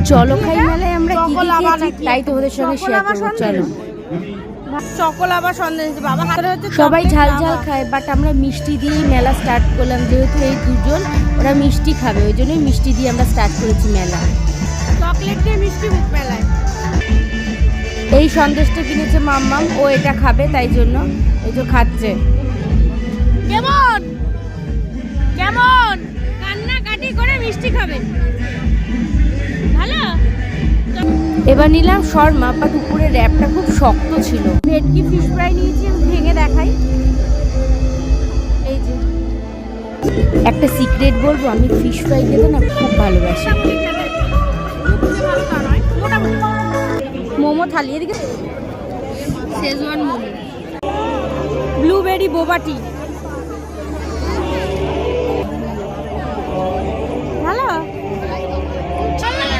চলো খাই মেলায় আমরা কি কি খেয়েছি তাই তোমাদের সঙ্গে শেয়ার করবো। চলো। চকোলাভা সন্দেশ বাবা হাতে হচ্ছে। সবাই ঝাল ঝাল খায়, বাট আমরা মিষ্টি দিয়েই মেলা স্টার্ট করলাম, যেহেতু এই দুজন ওরা মিষ্টি খাবে, ওই জন্যই মিষ্টি দিয়ে আমরা স্টার্ট করেছি মেলা। চকলেট দিয়ে মিষ্টি মুখ মেলায়। এই সন্দেশটা কিনেছে মাম্মাম, ও এটা খাবে তাই জন্য এই যে খাচ্ছে। কেমন কেমন কান্নাকাটি করে মিষ্টি খাবে, ভালো। এবার নিলাম শর্মা, বাট উপরের র্যাপটা খুব শক্ত ছিল। ভেটকি ফিশ ফ্রাই নিয়েছি, আমি ভেঙে দেখাই। এই যে একটা সিক্রেট বলবো, আমি ফিশ ফ্রাই খেতে না খুব ভালোবাসি। মোমো থালি, এদিকে শেজওয়ান মোমো, ব্লুবেরি বোবা টি।